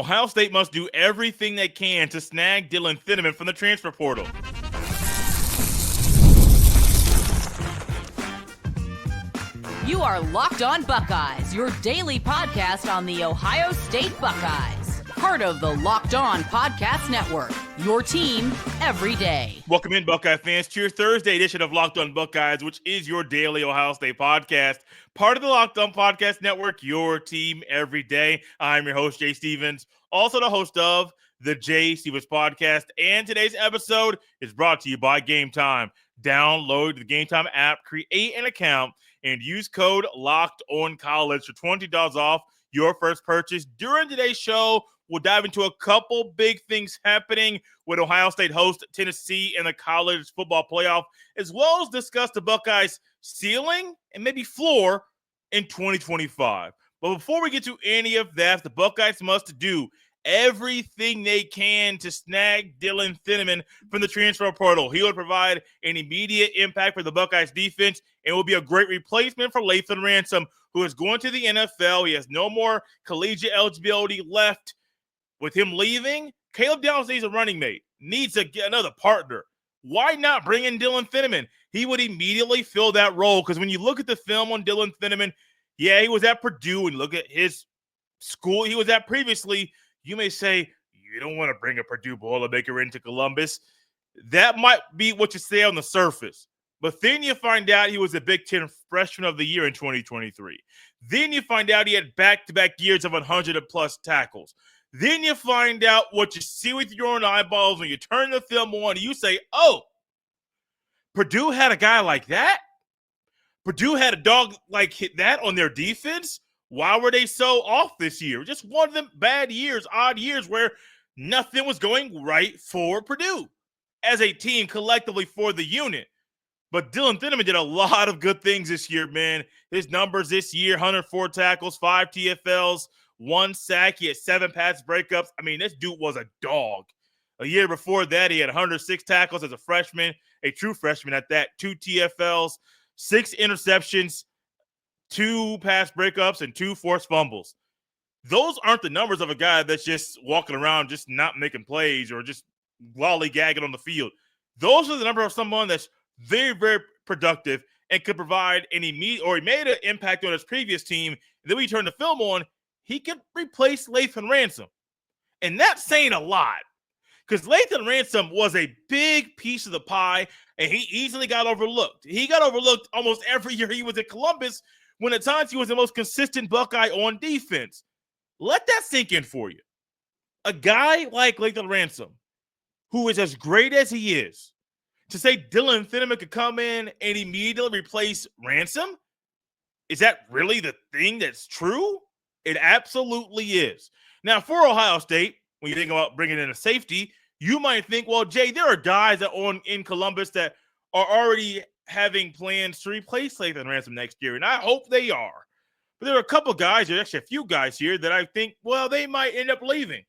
Ohio State must do everything they can to snag Dylan Thieneman from the transfer portal. You are Locked On Buckeyes, your daily podcast on the Ohio State Buckeyes. Part of the Locked On Podcast Network, your team every day. Welcome in, Buckeye fans, to your Thursday edition of Locked On Buckeyes, which is your daily Ohio State podcast. Part of the Locked On Podcast Network, your team every day. I'm your host, Jay Stevens, also the host of the Jay Stevens Podcast. And today's episode is brought to you by GameTime. Download the GameTime app, create an account, and use code LOCKEDONCollege for $20 off your first purchase. During today's show, we'll dive into a couple big things happening with Ohio State host Tennessee in the college football playoff, as well as discuss the Buckeyes' ceiling and maybe floor in 2025. But before we get to any of that, the Buckeyes must do everything they can to snag Dylan Thieneman from the transfer portal. He will provide an immediate impact for the Buckeyes defense and will be a great replacement for Latham Ransom, who is going to the NFL. He has no more collegiate eligibility left. With him leaving, Caleb Downs needs a running mate, needs another partner. Why not bring in Dylan Thieneman? He would immediately fill that role, because when you look at the film on Dylan Thieneman, yeah, he was at Purdue, and look at his school he was at previously. You may say, you don't want to bring a Purdue Boilermaker into Columbus. That might be what you say on the surface. But then you find out he was a Big Ten Freshman of the Year in 2023. Then you find out he had back-to-back years of 100-plus tackles. Then you find out what you see with your own eyeballs when you turn the film on and you say, oh, Purdue had a guy like that? Purdue had a dog like that on their defense? Why were they so off this year? Just one of them bad years, odd years where nothing was going right for Purdue as a team collectively for the unit. But Dylan Thieneman did a lot of good things this year, man. His numbers this year, 104 tackles, 5 TFLs, 1 sack. He had 7 pass breakups. I mean, this dude was a dog. A year before that, he had 106 tackles as a freshman, a true freshman at that, 2 TFLs, 6 interceptions, 2 pass breakups, and 2 forced fumbles. Those aren't the numbers of a guy that's just walking around, just not making plays or just lollygagging on the field. Those are the number of someone that's very, very productive and could provide an immediate, or he made an impact on his previous team. And then we turn the film on, he could replace Latham Ransom. And that's saying a lot, because Latham Ransom was a big piece of the pie, and he easily got overlooked. He got overlooked almost every year he was at Columbus, when at times he was the most consistent Buckeye on defense. Let that sink in for you. A guy like Latham Ransom, who is as great as he is, to say Dylan Thieneman could come in and immediately replace Ransom? Is that really the thing that's true? It absolutely is. Now, for Ohio State, when you think about bringing in a safety, you might think, well, Jay, there are guys that in Columbus that are already having plans to replace Latham Ransom next year, and I hope they are. But there are a couple guys, there's actually a few guys here that I think, well, they might end up leaving.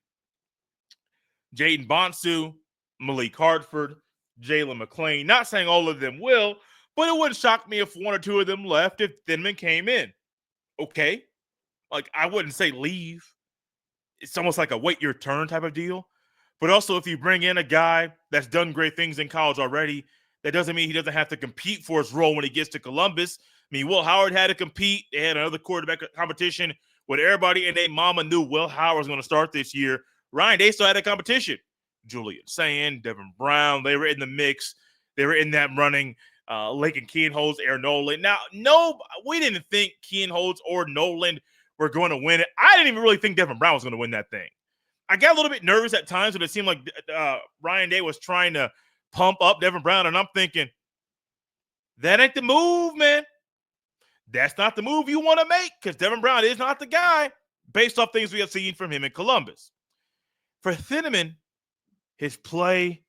Jaden Bonsu, Malik Hartford, Jalen McClain. Not saying all of them will, but it wouldn't shock me if 1 or 2 of them left if Thieneman came in. Okay. Like, I wouldn't say leave. It's almost like a wait your turn type of deal. But also, if you bring in a guy that's done great things in college already, that doesn't mean he doesn't have to compete for his role when he gets to Columbus. I mean, Will Howard had to compete. They had another quarterback competition with everybody, and their mama knew Will Howard was going to start this year. Ryan Day still had a competition. Julian Sand, Devin Brown, they were in the mix. They were in that running. Lakin Kean-Holtz, Aaron Nolan. Now, no, we didn't think Kean-Holtz or Nolan were going to win it. I didn't even really think Devin Brown was going to win that thing. I got a little bit nervous at times when it seemed like Ryan Day was trying to pump up Devin Brown, and I'm thinking, that ain't the move, man. That's not the move you want to make, because Devin Brown is not the guy based off things we have seen from him in Columbus. For Thieneman, his play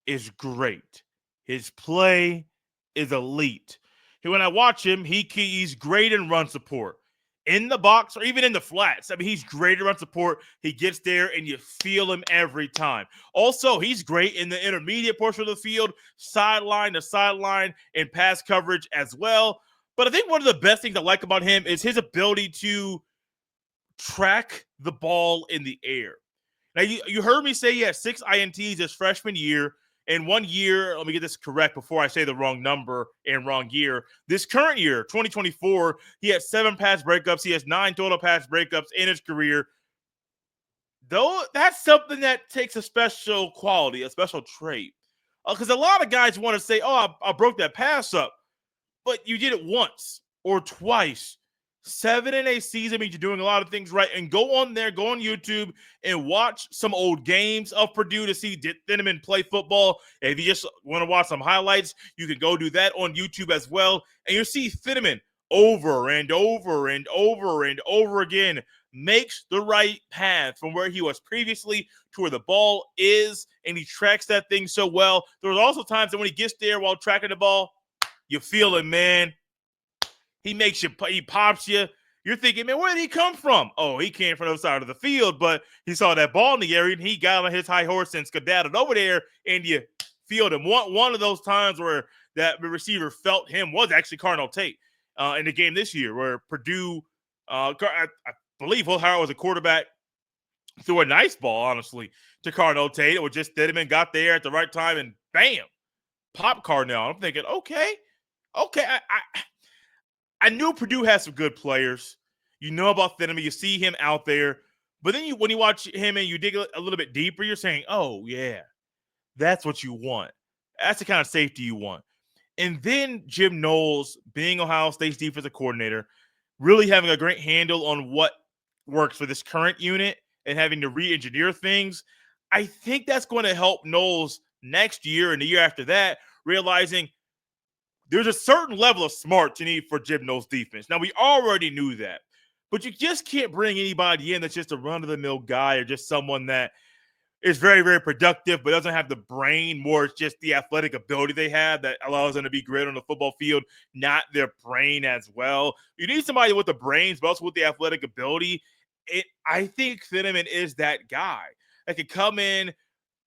is great. His play is elite. When I watch him, he's great in run support. In the box or even in the flats. I mean, he's great in run support. He gets there and you feel him every time. Also, he's great in the intermediate portion of the field, sideline to sideline, and pass coverage as well. But I think one of the best things I like about him is his ability to track the ball in the air. Now, you heard me say he had 6 INTs his freshman year. In 1 year, let me get this correct before I say the wrong number and wrong year. This current year, 2024, he had 7 pass breakups. He has 9 total pass breakups in his career. Though that's something that takes a special quality, a special trait. Because a lot of guys want to say, oh, I broke that pass up. But you did it once or twice. 7 in a season means you're doing a lot of things right. And go on there, go on YouTube and watch some old games of Purdue to see Thieneman play football. And if you just want to watch some highlights, you can go do that on YouTube as well. And you'll see Thieneman over and over and over and over again makes the right path from where he was previously to where the ball is. And he tracks that thing so well. There was also times that when he gets there while tracking the ball, you feel it, man. He makes you, he pops you. You're thinking, man, where did he come from? Oh, he came from the other side of the field, but he saw that ball in the area and he got on his high horse and skedaddled over there, and you feel him. One of those times where that receiver felt him was actually Cardinal Tate in the game this year, where Purdue, I believe Ohio was a quarterback, threw a nice ball, honestly, to Cardinal Tate. It was just Thieneman got there at the right time and bam, pop Cardinal. I'm thinking, okay. I knew Purdue has some good players. You know about Thieneman. You see him out there. But then when you watch him and you dig a little bit deeper, you're saying, oh, yeah, that's what you want. That's the kind of safety you want. And then Jim Knowles, being Ohio State's defensive coordinator, really having a great handle on what works for this current unit and having to re-engineer things, I think that's going to help Knowles next year and the year after that, realizing there's a certain level of smarts you need for Jim Knowles' defense. Now, we already knew that, but you just can't bring anybody in that's just a run-of-the-mill guy or just someone that is very, very productive but doesn't have the brain. More it's just the athletic ability they have that allows them to be great on the football field, not their brain as well. You need somebody with the brains but also with the athletic ability. I think Thieneman is that guy that could come in,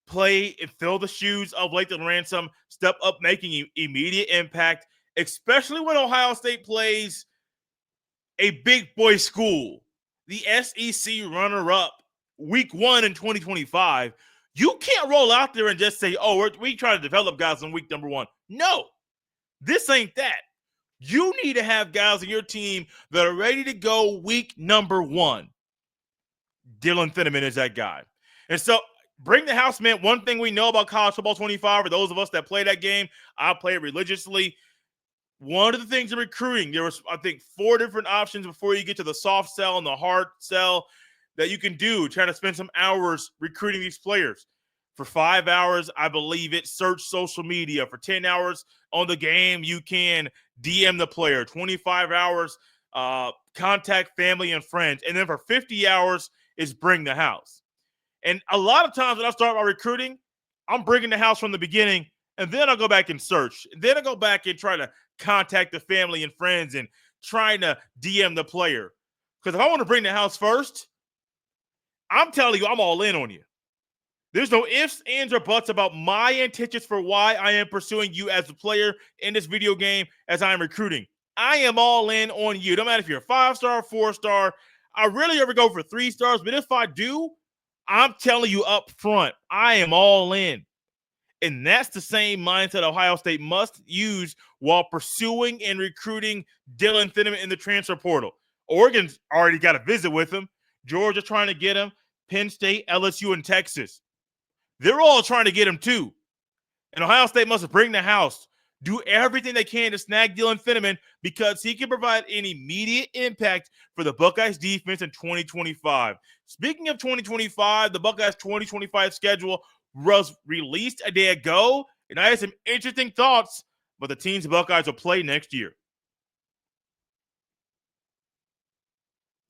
play and fill the shoes of Latham Ransom, step up, making immediate impact, especially when Ohio State plays a big boy school, the SEC runner-up, week 1 in 2025. You can't roll out there and just say, oh, we try to develop guys in week number 1. No, this ain't that. You need to have guys on your team that are ready to go week number 1. Dylan Thieneman is that guy. And so, bring the house, man. One thing we know about college football 25, for those of us that play that game, I play it religiously. One of the things in recruiting, there was, I think, 4 different options before you get to the soft sell and the hard sell that you can do, trying to spend some hours recruiting these players. For 5 hours, I believe it, search social media. For 10 hours on the game, you can DM the player. 25 hours, contact family and friends. And then for 50 hours is bring the house. And a lot of times when I start my recruiting, I'm bringing the house from the beginning, and then I'll go back and search. Then I'll go back and try to contact the family and friends and trying to DM the player. Because if I want to bring the house first, I'm telling you, I'm all in on you. There's no ifs, ands, or buts about my intentions for why I am pursuing you as a player in this video game as I am recruiting. I am all in on you. No matter if you're a 5-star, 4-star. I rarely ever go for 3 stars, but if I do, I'm telling you up front, I am all in. And that's the same mindset Ohio State must use while pursuing and recruiting Dylan Thinman in the transfer portal. Oregon's already got a visit with him. Georgia trying to get him. Penn State, LSU, and Texas. They're all trying to get him too. And Ohio State must bring the house. Do everything they can to snag Dylan Thieneman because he can provide an immediate impact for the Buckeyes defense in 2025. Speaking of 2025, the Buckeyes 2025 schedule was released a day ago, and I had some interesting thoughts about the teams the Buckeyes will play next year.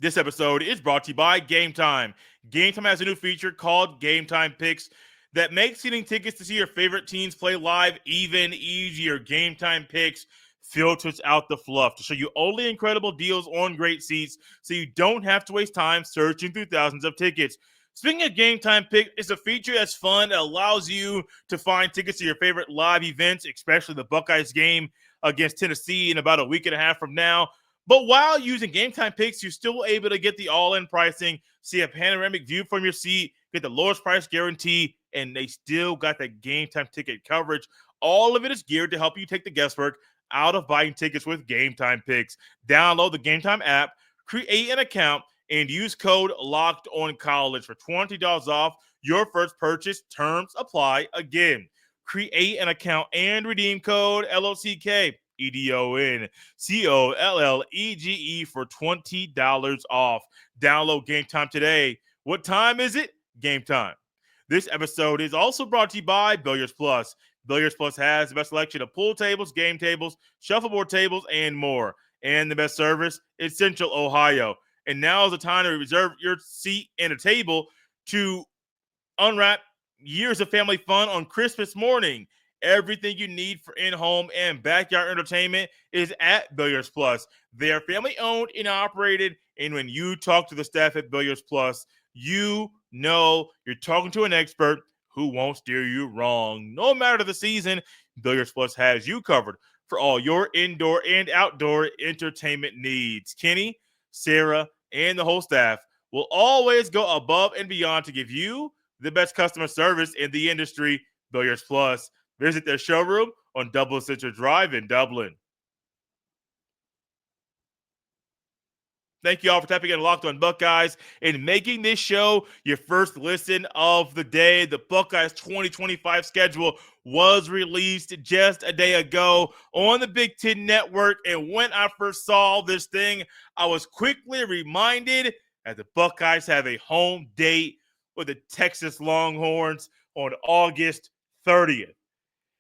This episode is brought to you by GameTime. GameTime has a new feature called GameTime Picks that makes getting tickets to see your favorite teams play live even easier. GameTime Picks filters out the fluff to show you only incredible deals on great seats so you don't have to waste time searching through thousands of tickets. Speaking of GameTime Picks, it's a feature that's fun. It allows you to find tickets to your favorite live events, especially the Buckeyes game against Tennessee in about a week and a half from now. But while using GameTime Picks, you're still able to get the all-in pricing, see a panoramic view from your seat, get the lowest price guarantee, and they still got that game time ticket coverage. All of it is geared to help you take the guesswork out of buying tickets with Game Time picks. Download the Game Time app, create an account, and use code LOCKEDONCollege for $20 off your first purchase. Terms apply. Again, create an account and redeem code LOCKEDONCOLLEGE for $20 off. Download Game Time today. What time is it? Game Time. This episode is also brought to you by Billiards Plus. Billiards Plus has the best selection of pool tables, game tables, shuffleboard tables, and more. And the best service is Central Ohio. And now is the time to reserve your seat and a table to unwrap years of family fun on Christmas morning. Everything you need for in-home and backyard entertainment is at Billiards Plus. They are family-owned and operated, and when you talk to the staff at Billiards Plus, you know you're talking to an expert who won't steer you wrong. No matter the season, Billiards Plus has you covered for all your indoor and outdoor entertainment needs. Kenny, Sarah, and the whole staff will always go above and beyond to give you the best customer service in the industry. Billiards Plus. Visit their showroom on Dublin Central Drive in Dublin. Thank you all for tapping in Locked On Buckeyes and making this show your first listen of the day. The Buckeyes 2025 schedule was released just a day ago on the Big Ten Network. And when I first saw this thing, I was quickly reminded that the Buckeyes have a home date with the Texas Longhorns on August 30th.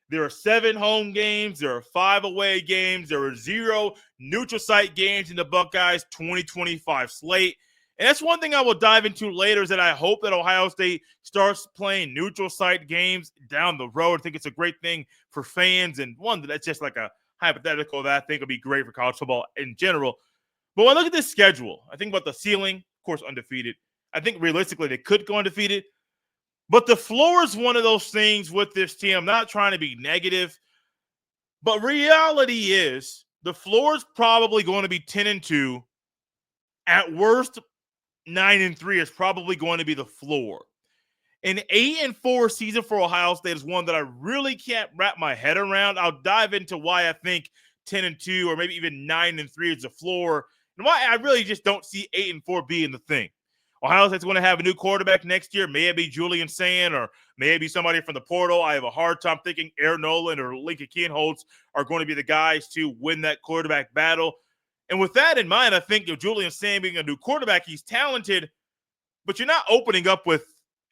There are 7 home games. There are 5 away games. There are 0 neutral site games in the Buckeyes 2025 slate. And that's one thing I will dive into later, is that I hope that Ohio State starts playing neutral site games down the road. I think it's a great thing for fans, and one that's just like a hypothetical that I think would be great for college football in general. But when I look at this schedule, I think about the ceiling, of course, undefeated. I think realistically they could go undefeated. But the floor is one of those things with this team. I'm not trying to be negative, but reality is the floor is probably going to be 10-2. At worst, 9-3 is probably going to be the floor. An 8-4 season for Ohio State is one that I really can't wrap my head around. I'll dive into why I think 10-2 or maybe even 9-3 is the floor, and why I really just don't see 8-4 being the thing. Ohio State's going to have a new quarterback next year. May it be Julian Sand, or may it be somebody from the portal. I have a hard time thinking Aaron Nolan or Lincoln Kienholz are going to be the guys to win that quarterback battle. And with that in mind, I think Julian Sand being a new quarterback, he's talented, but you're not opening up with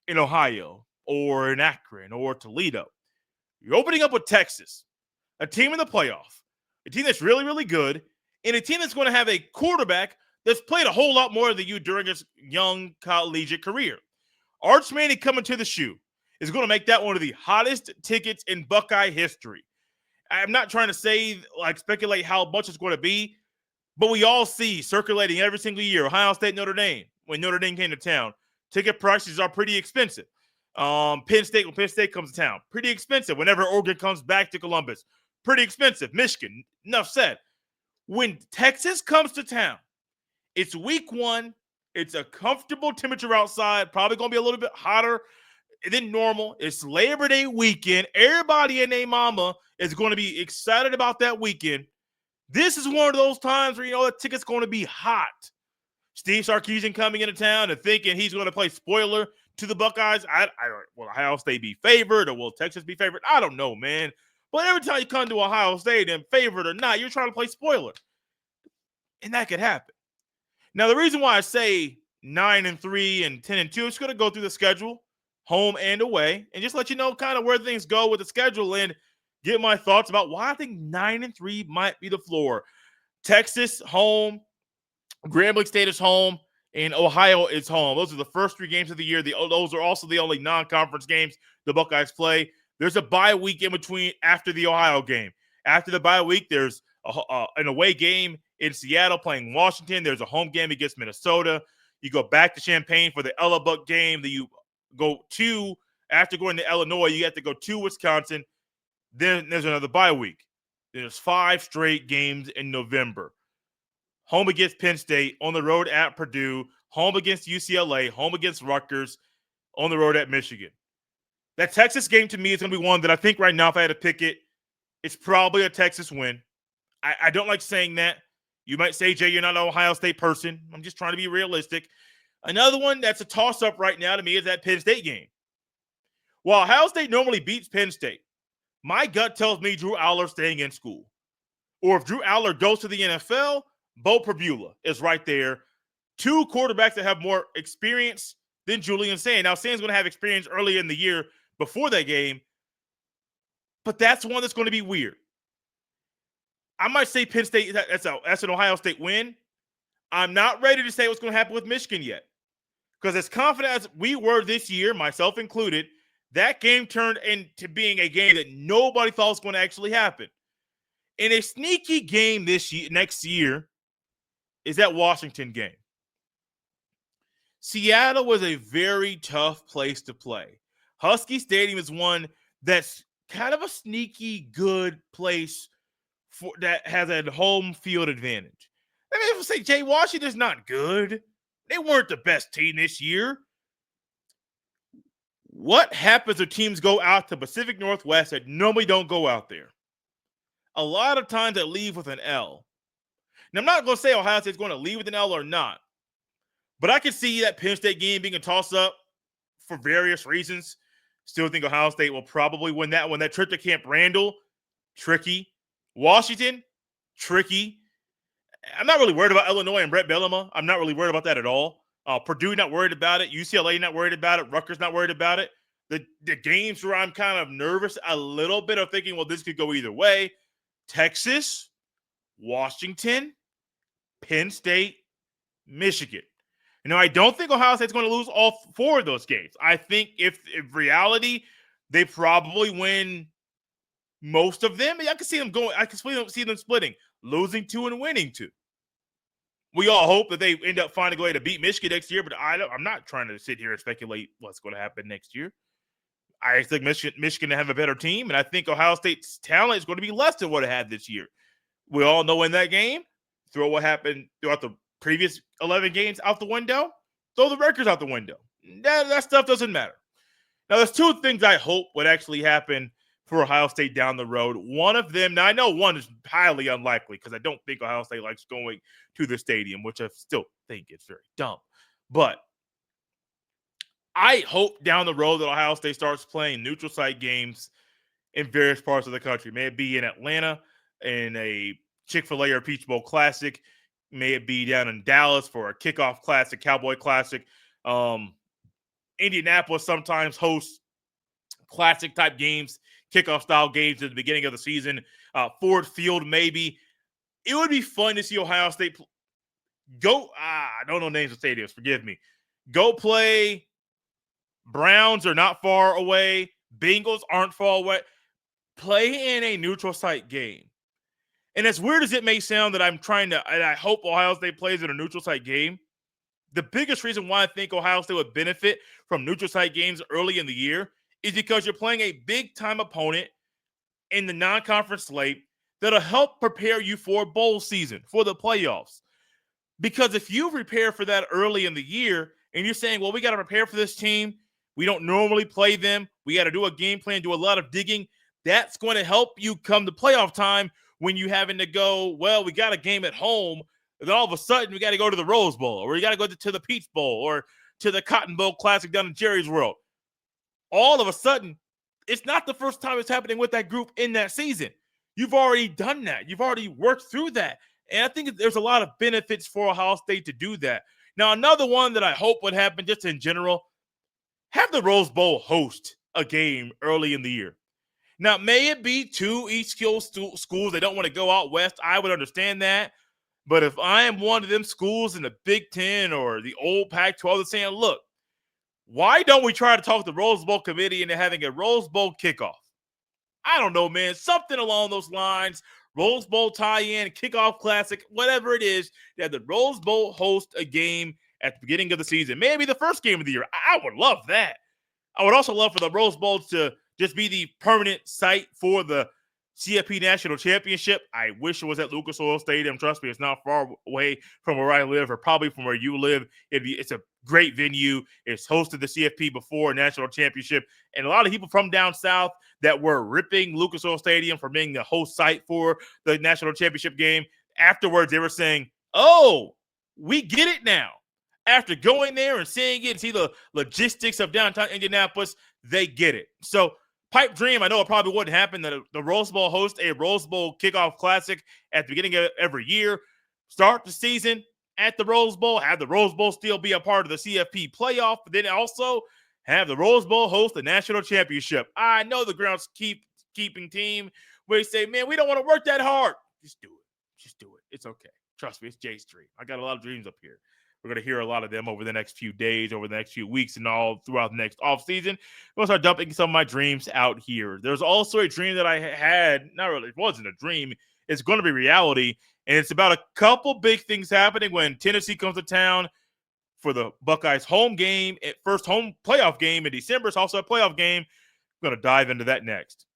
in Ohio or in Akron or Toledo. You're opening up with Texas, a team in the playoff, a team that's really, really good, and a team that's going to have a quarterback that's played a whole lot more than you during his young collegiate career. Arch Manning coming to the shoe is going to make that one of the hottest tickets in Buckeye history. I'm not trying to say, speculate how much it's going to be, but we all see circulating every single year, Ohio State, Notre Dame, when Notre Dame came to town, ticket prices are pretty expensive. Penn State, when Penn State comes to town, pretty expensive. Whenever Oregon comes back to Columbus, pretty expensive. Michigan, enough said. When Texas comes to town, it's week 1. It's a comfortable temperature outside. Probably going to be a little bit hotter than normal. It's Labor Day weekend. Everybody and their mama is going to be excited about that weekend. This is one of those times where, the ticket's going to be hot. Steve Sarkisian coming into town and thinking he's going to play spoiler to the Buckeyes. Will Ohio State be favored, or will Texas be favored? I don't know, man. But every time you come to Ohio State, and favored or not, you're trying to play spoiler. And that could happen. Now, the reason why I say 9-3 and 10-2 is going to go through the schedule, home and away, and just let you know kind of where things go with the schedule and get my thoughts about why I think 9-3 might be the floor. Texas, home. Grambling State is home. And Ohio is home. Those are the first 3 games of the year. Those are also the only non-conference games the Buckeyes play. There's a bye week in between after the Ohio game. After the bye week, there's an away game in Seattle playing Washington. There's a home game against Minnesota. You go back to Champaign for the Ella Buck game. Then you go to, after going to Illinois, you have to go to Wisconsin. Then there's another bye week. There's 5 straight games in November. Home against Penn State, on the road at Purdue, home against UCLA, home against Rutgers, on the road at Michigan. That Texas game to me is going to be one that I think right now, if I had to pick it, it's probably a Texas win. I don't like saying that. You might say, Jay, you're not an Ohio State person. I'm just trying to be realistic. Another one that's a toss-up right now to me is that Penn State game. While Ohio State normally beats Penn State, my gut tells me Drew Aller staying in school. Or if Drew Aller goes to the NFL, Bo Prabula is right there. Two quarterbacks that have more experience than Julian Sand. Now, Sand's going to have experience early in the year before that game, but that's one that's going to be weird. I might say Penn State, that's an Ohio State win. I'm not ready to say what's going to happen with Michigan yet. Because as confident as we were this year, myself included, that game turned into being a game that nobody thought was going to actually happen. And a sneaky game next year is that Washington game. Seattle was a very tough place to play. Husky Stadium is one that's kind of a sneaky good place that has a home field advantage. I mean, if I say, Jay, Washington's not good. They weren't the best team this year. What happens if teams go out to Pacific Northwest that normally don't go out there? A lot of times they leave with an L. Now, I'm not going to say Ohio State's going to leave with an L or not, but I can see that Penn State game being a toss-up for various reasons. Still think Ohio State will probably win that one. That trip to Camp Randall, tricky. Washington, tricky. I'm not really worried about Illinois and Brett Bielema. I'm not really worried about that at all. Purdue not worried about it. UCLA not worried about it. Rutgers not worried about it. The games where I'm kind of nervous a little bit of thinking, well, this could go either way. Texas, Washington, Penn State, Michigan. You know, I don't think Ohio State's going to lose all four of those games. I think if reality, they probably win most of them. I can see them going. I can see them splitting, losing two and winning two. We all hope that they end up finding a way to beat Michigan next year, but I'm not trying to sit here and speculate what's going to happen next year. I expect Michigan to have a better team, and I think Ohio State's talent is going to be less than what it had this year. We all know in that game, throw what happened throughout the previous 11 games out the window, throw the records out the window. That stuff doesn't matter. Now, there's two things I hope would actually happen for Ohio State down the road. One of them, now I know one is highly unlikely because I don't think Ohio State likes going to the stadium, which I still think is very dumb. But I hope down the road that Ohio State starts playing neutral site games in various parts of the country. May it be in Atlanta in a Chick-fil-A or Peach Bowl Classic. May it be down in Dallas for a kickoff classic, Cowboy Classic. Indianapolis sometimes hosts classic-type games, kickoff-style games at the beginning of the season. Ford Field, maybe. It would be fun to see Ohio State go. I don't know names of stadiums. Forgive me. Go play. Browns are not far away. Bengals aren't far away. Play in a neutral site game. And as weird as it may sound that I'm trying to, and I hope Ohio State plays in a neutral site game, the biggest reason why I think Ohio State would benefit from neutral site games early in the year is because you're playing a big-time opponent in the non-conference slate that'll help prepare you for bowl season, for the playoffs. Because if you prepare for that early in the year and you're saying, well, we got to prepare for this team, we don't normally play them, we got to do a game plan, do a lot of digging, that's going to help you come to playoff time when you having to go, well, we got a game at home, and then all of a sudden we got to go to the Rose Bowl, or we got to go to the Peach Bowl, or to the Cotton Bowl Classic down in Jerry's World. All of a sudden, it's not the first time it's happening with that group in that season. You've already done that. You've already worked through that. And I think there's a lot of benefits for Ohio State to do that. Now, another one that I hope would happen just in general, have the Rose Bowl host a game early in the year. Now, may it be two East Coast schools that don't want to go out west? I would understand that. But if I am one of them schools in the Big Ten or the old Pac-12 that's saying, look, why don't we try to talk the Rose Bowl committee into having a Rose Bowl kickoff? I don't know, man. Something along those lines. Rose Bowl tie-in, kickoff classic, whatever it is. That the Rose Bowl host a game at the beginning of the season. Maybe the first game of the year. I would love that. I would also love for the Rose Bowl to just be the permanent site for the CFP National Championship. I wish it was at Lucas Oil Stadium. Trust me, it's not far away from where I live or probably from where you live. It's a Great venue. It's hosted the CFP before a national championship. And a lot of people from down south that were ripping Lucas Oil Stadium for being the host site for the national championship game, afterwards they were saying, oh, we get it now. After going there and seeing it and see the logistics of downtown Indianapolis, they get it. So pipe dream, I know it probably wouldn't happen that the Rose Bowl host a Rose Bowl kickoff classic at the beginning of every year. Start the season at the Rose Bowl, have the Rose Bowl still be a part of the CFP playoff, but then also have the Rose Bowl host the national championship. I know the groundskeeping team where they say, man, we don't want to work that hard. Just do it. Just do it. It's okay. Trust me, it's Jay's dream. I got a lot of dreams up here. We're going to hear a lot of them over the next few days, over the next few weeks, and all throughout the next offseason. I'm going to start dumping some of my dreams out here. There's also a dream that I had. Not really, it wasn't a dream. It's going to be reality. And it's about a couple big things happening when Tennessee comes to town for the Buckeyes home game, first home playoff game in December. It's also a playoff game. I'm going to dive into that next.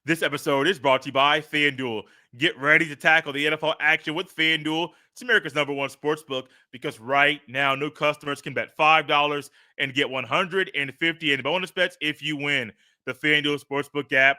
This episode is brought to you by FanDuel. Get ready to tackle the NFL action with FanDuel. It's America's #1 sportsbook because right now new customers can bet $5 and get $150 in bonus bets if you win. The FanDuel Sportsbook app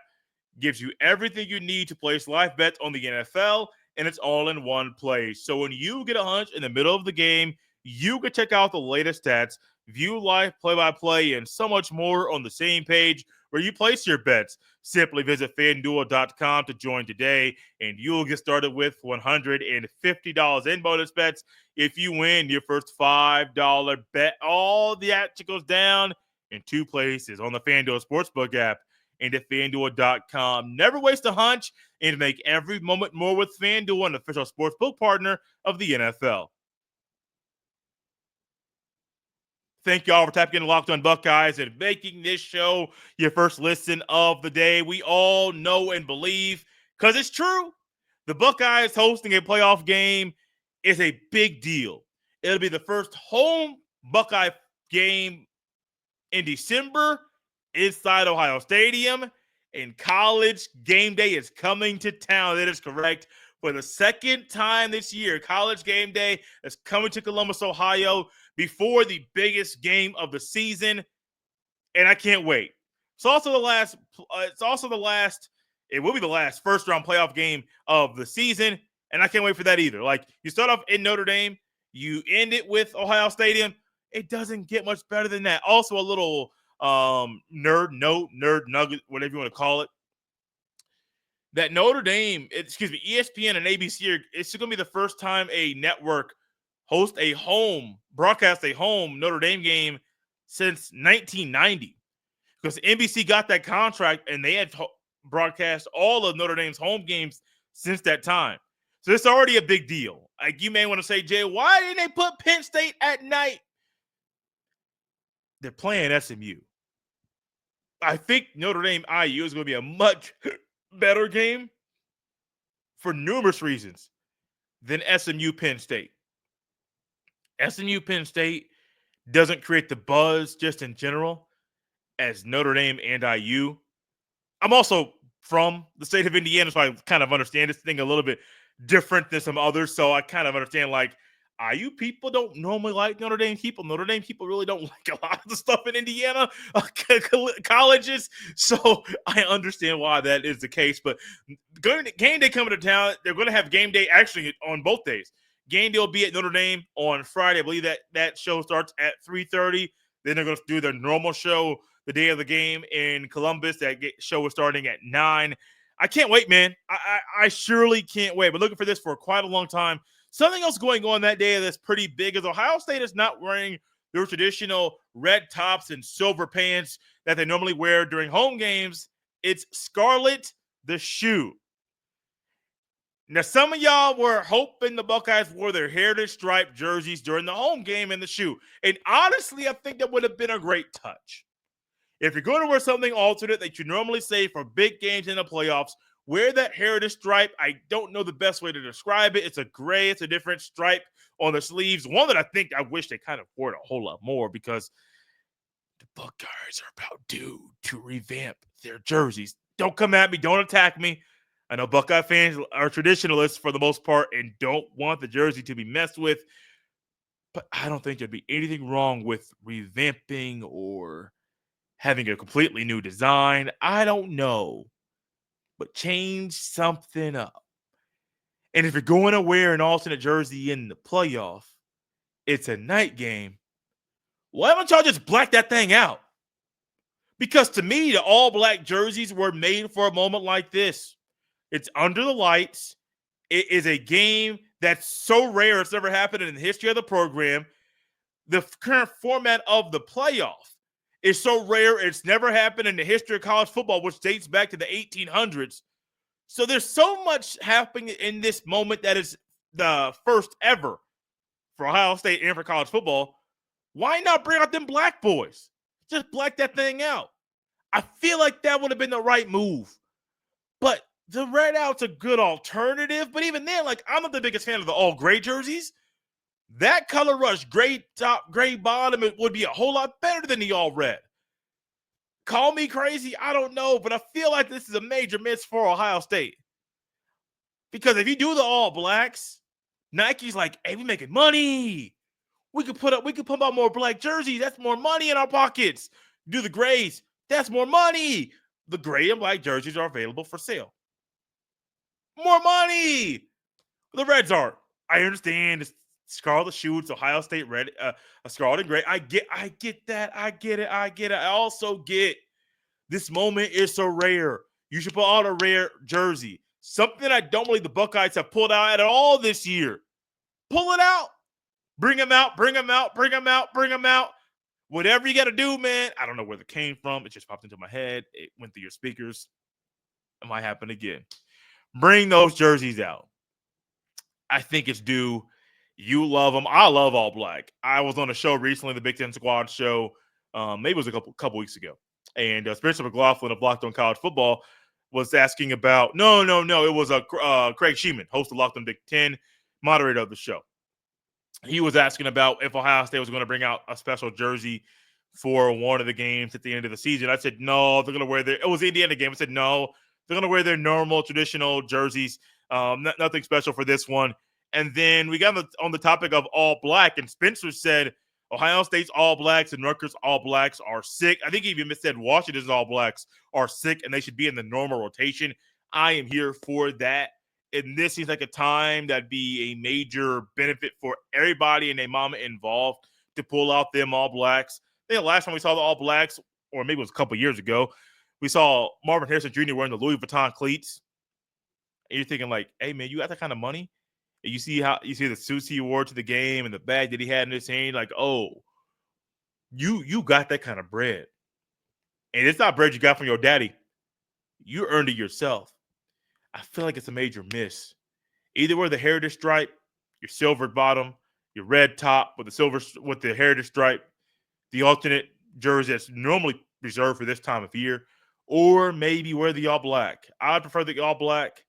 gives you everything you need to place live bets on the NFL, and it's all in one place. So when you get a hunch in the middle of the game, you can check out the latest stats, view live play-by-play, and so much more on the same page where you place your bets. Simply visit FanDuel.com to join today, and you'll get started with $150 in bonus bets if you win your first $5 bet. All the action goes down in two places on the FanDuel Sportsbook app and at FanDuel.com. Never waste a hunch and make every moment more with FanDuel, an official sportsbook partner of the NFL. Thank you all for tapping in Locked On Buckeyes and making this show your first listen of the day. We all know and believe, because it's true, the Buckeyes hosting a playoff game is a big deal. It'll be the first home Buckeye game in December inside Ohio Stadium, and College GameDay is coming to town. That is correct. For the second time this year, College GameDay is coming to Columbus, Ohio, before the biggest game of the season, and I can't wait. It's also the last. It will be the last first-round playoff game of the season, and I can't wait for that either. Like, you start off in Notre Dame, you end it with Ohio Stadium. It doesn't get much better than that. Also, a little nerd nugget, whatever you want to call it. That Notre Dame, ESPN and ABC, it's going to be the first time a network broadcast a home Notre Dame game since 1990. Because NBC got that contract and they had broadcast all of Notre Dame's home games since that time. So it's already a big deal. Like, you may want to say, Jay, why didn't they put Penn State at night? They're playing SMU. I think Notre Dame IU is going to be a much better game for numerous reasons than SMU Penn State. SMU Penn State doesn't create the buzz just in general as Notre Dame and IU. I'm also from the state of Indiana, so I kind of understand this thing a little bit different than some others. So I kind of understand, like, IU people don't normally like Notre Dame people. Notre Dame people really don't like a lot of the stuff in Indiana colleges. So I understand why that is the case. But game day coming to town, they're going to have game day actually on both days. Game day will be at Notre Dame on Friday. I believe that show starts at 3:30. Then they're going to do their normal show the day of the game in Columbus. That show is starting at 9. I can't wait, man. I surely can't wait. But looking for this for quite a long time. Something else going on that day that's pretty big is Ohio State is not wearing their traditional red tops and silver pants that they normally wear during home games. It's Scarlet the shoe. Now, some of y'all were hoping the Buckeyes wore their heritage striped jerseys during the home game in the shoe. And honestly, I think that would have been a great touch. If you're going to wear something alternate that you normally say for big games in the playoffs, wear that heritage stripe. I don't know the best way to describe it. It's a gray. It's a different stripe on the sleeves. One that I think I wish they kind of wore it a whole lot more, because the Buckeyes are about due to revamp their jerseys. Don't come at me. Don't attack me. I know Buckeye fans are traditionalists for the most part and don't want the jersey to be messed with, but I don't think there'd be anything wrong with revamping or having a completely new design. I don't know, but change something up. And if you're going to wear an alternate jersey in the playoff, it's a night game. Why don't y'all just black that thing out? Because to me, the all black jerseys were made for a moment like this. It's under the lights. It is a game that's so rare. It's never happened in the history of the program. The current format of the playoff is so rare. It's never happened in the history of college football, which dates back to the 1800s. So there's so much happening in this moment that is the first ever for Ohio State and for college football. Why not bring out them black boys? Just black that thing out. I feel like that would have been the right move. But the red out's a good alternative. But even then, like, I'm not the biggest fan of the all gray jerseys. That color rush, gray top, gray bottom, it would be a whole lot better than the all red. Call me crazy, I don't know, but I feel like this is a major miss for Ohio State. Because if you do the all blacks, Nike's like, hey, we making money. We could put out more black jerseys. That's more money in our pockets. Do the grays. That's more money. The gray and black jerseys are available for sale. More money. The reds aren't. I understand. It's Scarlet Shoots, Ohio State red, scarlet and gray. I get that. I get it. I also get this moment is so rare. You should put out a rare jersey. Something I don't believe the Buckeyes have pulled out at all this year. Pull it out. Bring them out. Whatever you got to do, man. I don't know where it came from. It just popped into my head. It went through your speakers. It might happen again. Bring those jerseys out. I think it's due. You love them. I love all black. I was on a show recently, the Big Ten Squad show. Maybe it was a couple weeks ago. And Spencer McLaughlin of Locked On College Football was asking about, no. It was Craig Sheeman, host of Locked On Big Ten, moderator of the show. He was asking about if Ohio State was going to bring out a special jersey for one of the games at the end of the season. I said, no, they're going to wear it was the Indiana game. I said, no, they're going to wear their normal traditional jerseys. Nothing special for this one. And then we got on the topic of all black, and Spencer said Ohio State's all blacks and Rutgers all blacks are sick. I think he even said Washington's all blacks are sick and they should be in the normal rotation. I am here for that. And this seems like a time that'd be a major benefit for everybody and their mama involved to pull out them all blacks. I think the last time we saw the all blacks, or maybe it was a couple years ago, we saw Marvin Harrison Jr. wearing the Louis Vuitton cleats. And you're thinking like, hey, man, you got that kind of money? And you see the suits he wore to the game and the bag that he had in his hand, like, oh, you got that kind of bread. And it's not bread you got from your daddy. You earned it yourself. I feel like it's a major miss. Either wear the heritage stripe, your silvered bottom, your red top with the heritage stripe, the alternate jersey that's normally reserved for this time of year, or maybe wear the all black. I prefer the all black.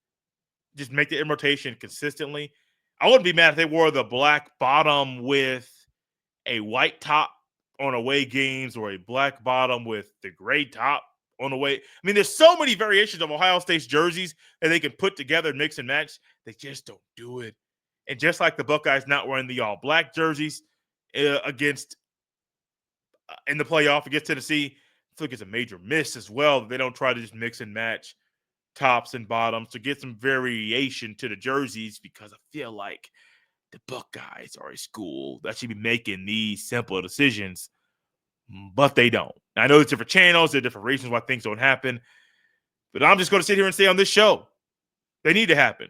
Just make the in rotation consistently. I wouldn't be mad if they wore the black bottom with a white top on away games or a black bottom with the gray top on away. I mean, there's so many variations of Ohio State's jerseys that they can put together, mix and match. They just don't do it. And just like the Buckeyes not wearing the all black jerseys against in the playoff against Tennessee, I feel like it's a major miss as well. They don't try to just mix and match tops and bottoms to get some variation to the jerseys, because I feel like the Buckeyes are a school that should be making these simple decisions, but they don't. I know there's different channels, there are different reasons why things don't happen, but I'm just going to sit here and say on this show, they need to happen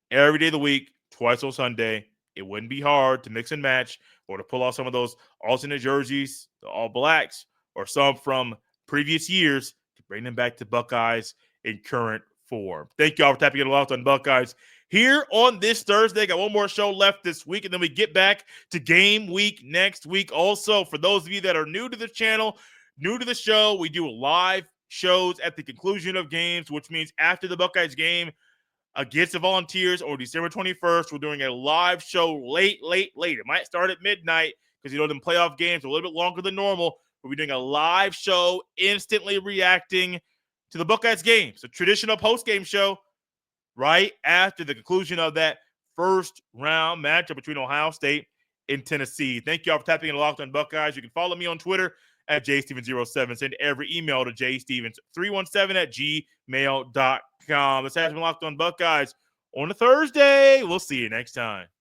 every day of the week, twice on Sunday. It wouldn't be hard to mix and match or to pull out some of those alternate jerseys, the all blacks, or some from previous years to bring them back to Buckeyes in current form. Thank y'all for tapping in Locked On Buckeyes here on this Thursday. Got one more show left this week, and then we get back to game week next week. Also, for those of you that are new to the channel, new to the show, we do live shows at the conclusion of games, which means after the Buckeyes game against the Volunteers or December 21st, we're doing a live show late. It might start at midnight because, them playoff games are a little bit longer than normal. We'll be doing a live show instantly reacting to the Buckeyes game. It's a traditional post-game show. right after the conclusion of that first round matchup between Ohio State and Tennessee. Thank you all for tapping in Locked On Buckeyes. You can follow me on Twitter at jstevens07. Send every email to jstevens317@gmail.com. This has been Locked On Buckeyes on a Thursday. We'll see you next time.